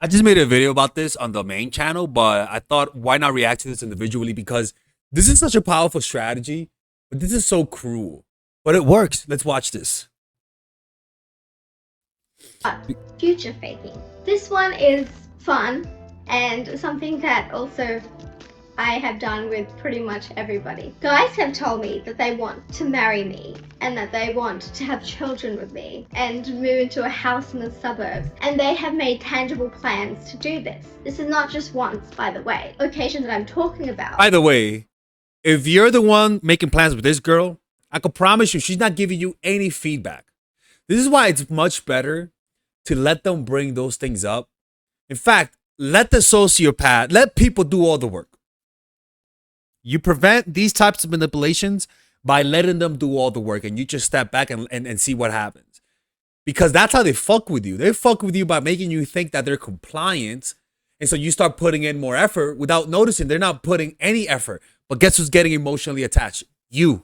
I just made a video about this on the main channel, but I thought why not react to this individually because this is such a powerful strategy, but this is so cruel. But it works. Let's watch this. Future faking. This one is fun and something that also I have done with pretty much everybody. Guys have told me that they want to marry me and that they want to have children with me and move into a house in the suburbs, and they have made tangible plans to do this. This is not just once, by the way. Occasion that I'm talking about. By the way, if you're the one making plans with this girl, I can promise you she's not giving you any feedback. This is why it's much better to let them bring those things up. In fact, let the sociopath, let people do all the work. You prevent these types of manipulations by letting them do all the work, and you just step back and see what happens. Because that's how they fuck with you. They fuck with you by making you think that they're compliant. And so you start putting in more effort without noticing they're not putting any effort. But guess who's getting emotionally attached? You.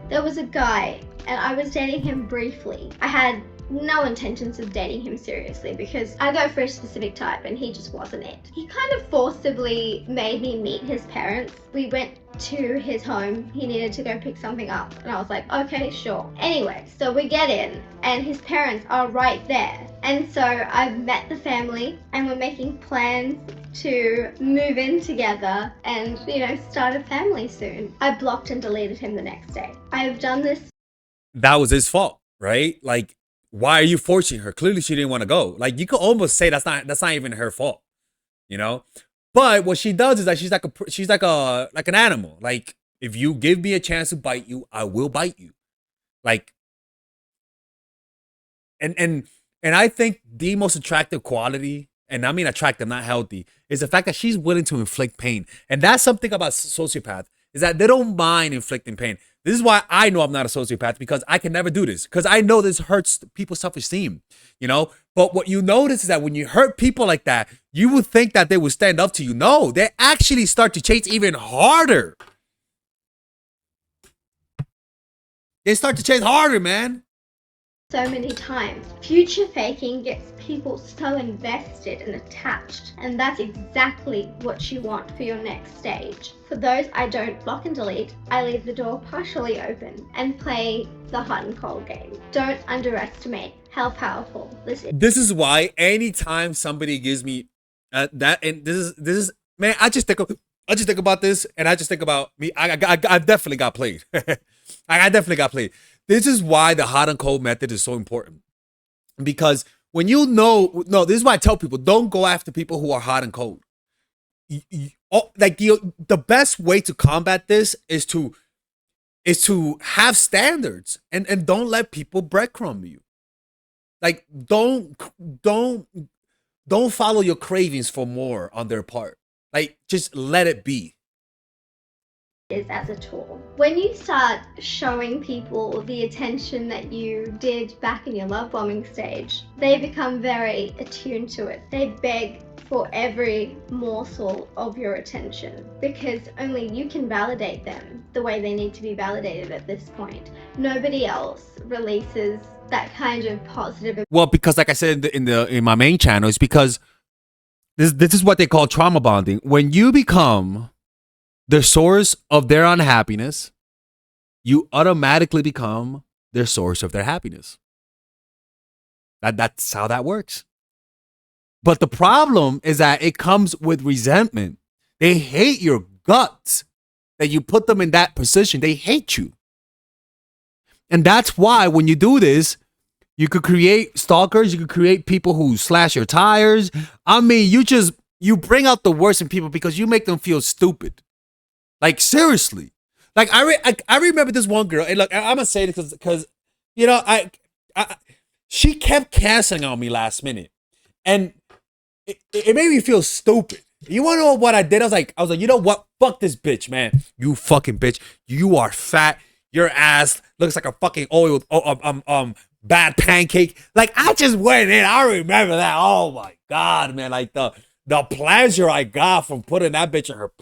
There was a guy, and I was dating him briefly. I had no intentions of dating him seriously because I go for a specific type and he just wasn't it. He kind of forcibly made me meet his parents. We went to his home. He needed to go pick something up and I was like, okay, sure. Anyway, so we get in and his parents are right there. And so I've met the family and we're making plans to move in together and, start a family soon. I blocked and deleted him the next day. I have done this. That was his fault, right? Like, why are you forcing her? Clearly she didn't want to go. Like, you could almost say that's not even her fault, you know? But what she does is that she's like an animal. Like, if you give me a chance to bite you, I will bite you. Like, and I think the most attractive quality, and I mean attractive, not healthy, is the fact that she's willing to inflict pain. And that's something about sociopath, is that they don't mind inflicting pain. This is why I know I'm not a sociopath, because I can never do this. Because I know this hurts people's self-esteem, But what you notice is that when you hurt people like that, you would think that they would stand up to you. No, they actually start to chase even harder. They start to chase harder, man. So many times. Future faking gets people so invested and attached, and that's exactly what you want for your next stage. For those, I don't block and delete. I leave the door partially open and play the hot and cold game. Don't underestimate how powerful this is. This is why anytime somebody gives me that, and this is man, I just think about this, and I just think about me. I definitely got played. I definitely got played. This is why the hot and cold method is so important. Because when this is why I tell people, don't go after people who are hot and cold. The best way to combat this is to have standards and don't let people breadcrumb you. Like, don't follow your cravings for more on their part. Like, just let it be. Is as a tool. When you start showing people the attention that you did back in your love bombing stage, they become very attuned to it. They beg for every morsel of your attention because only you can validate them the way they need to be validated at this point. Nobody else releases that kind of positive. Well, because like I said in my main channel, it's because this is what they call trauma bonding. When you become the source of their unhappiness, you automatically become their source of their happiness. That's how that works. But the problem is that it comes with resentment. They hate your guts that you put them in that position. They hate you. And that's why when you do this, you could create stalkers. You could create people who slash your tires. I mean, you bring out the worst in people because you make them feel stupid. Like, seriously. Like, I remember this one girl, and look, I'm gonna say this because she kept canceling on me last minute, and it made me feel stupid. You wanna know what I did? I was like, you know what? Fuck this bitch, man. You fucking bitch. You are fat. Your ass looks like a fucking oiled bad pancake. Like, I just went in. I remember that. Oh my god, man. Like the pleasure I got from putting that bitch in her.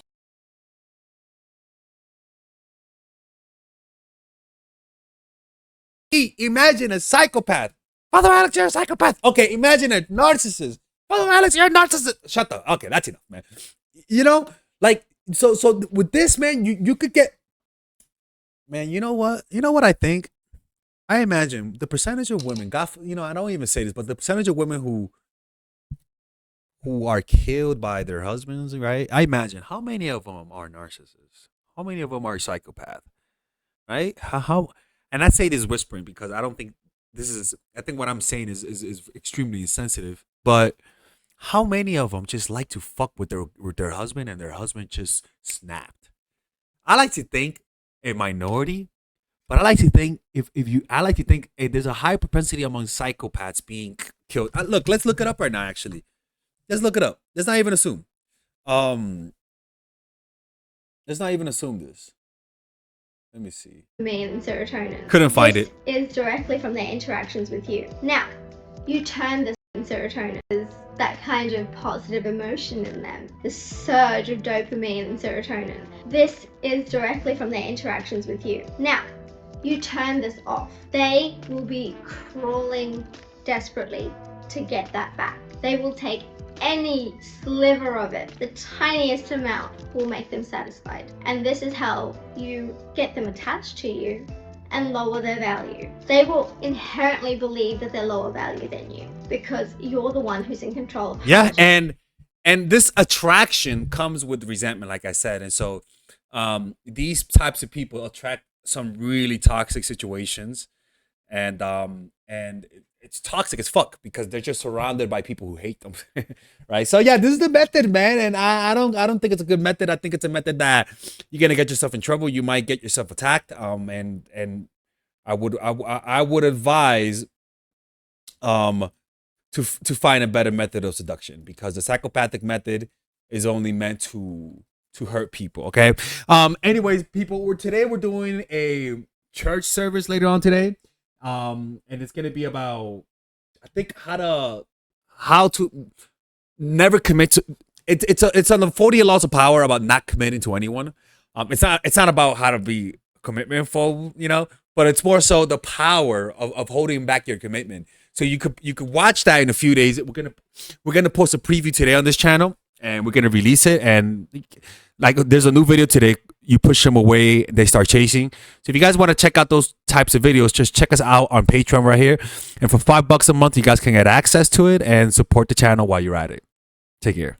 Imagine a psychopath Father Alex, you're a psychopath. Okay, imagine a narcissist. Father Alex, you're a narcissist. Shut up. Okay, that's enough, man. You know, like so with this, man, you could get, man. You know what? You know what I think. I imagine the percentage of women. God, I don't even say this, but the percentage of women who are killed by their husbands, right? I imagine how many of them are narcissists. How many of them are psychopath, right? And I say this whispering because I don't think this is. I think what I'm saying is extremely insensitive. But how many of them just like to fuck with their husband and their husband just snapped? I like to think a minority, but I like to think I like to think there's a high propensity among psychopaths being killed. Look, let's look it up right now. Actually, let's look it up. Let's not even assume. Um, let's not even assume this. Let me see. Dopamine and serotonin. Couldn't find it. This is directly from their interactions with you. Now, you turn this serotonin as that kind of positive emotion in them, the surge of dopamine and serotonin. This is directly from their interactions with you. Now, you turn this off. They will be crawling desperately to get that back. They will take any sliver of it, the tiniest amount, will make them satisfied. And this is how you get them attached to you and lower their value. They will inherently believe that they're lower value than you because you're the one who's in control of yeah, and this attraction comes with resentment, like I said. And so these types of people attract some really toxic situations, and it's toxic as fuck because they're just surrounded by people who hate them. Right? So yeah, this is the method, man. And I don't think it's a good method. I think it's a method that you're gonna get yourself in trouble. You might get yourself attacked. And I would advise to find a better method of seduction, because the psychopathic method is only meant to hurt people. Okay. Anyways, people, we're doing a church service later on today. And it's gonna be about, I think, how to never commit to it's on the 40 laws of power about not committing to anyone. It's not about how to be commitmentful, but it's more so the power of holding back your commitment. So you could watch that in a few days. We're gonna post a preview today on this channel, and we're gonna release it. And like, there's a new video today. You push them away, they start chasing. So if you guys want to check out those types of videos, just check us out on Patreon right here. And for $5 a month, you guys can get access to it and support the channel while you're at it. Take care.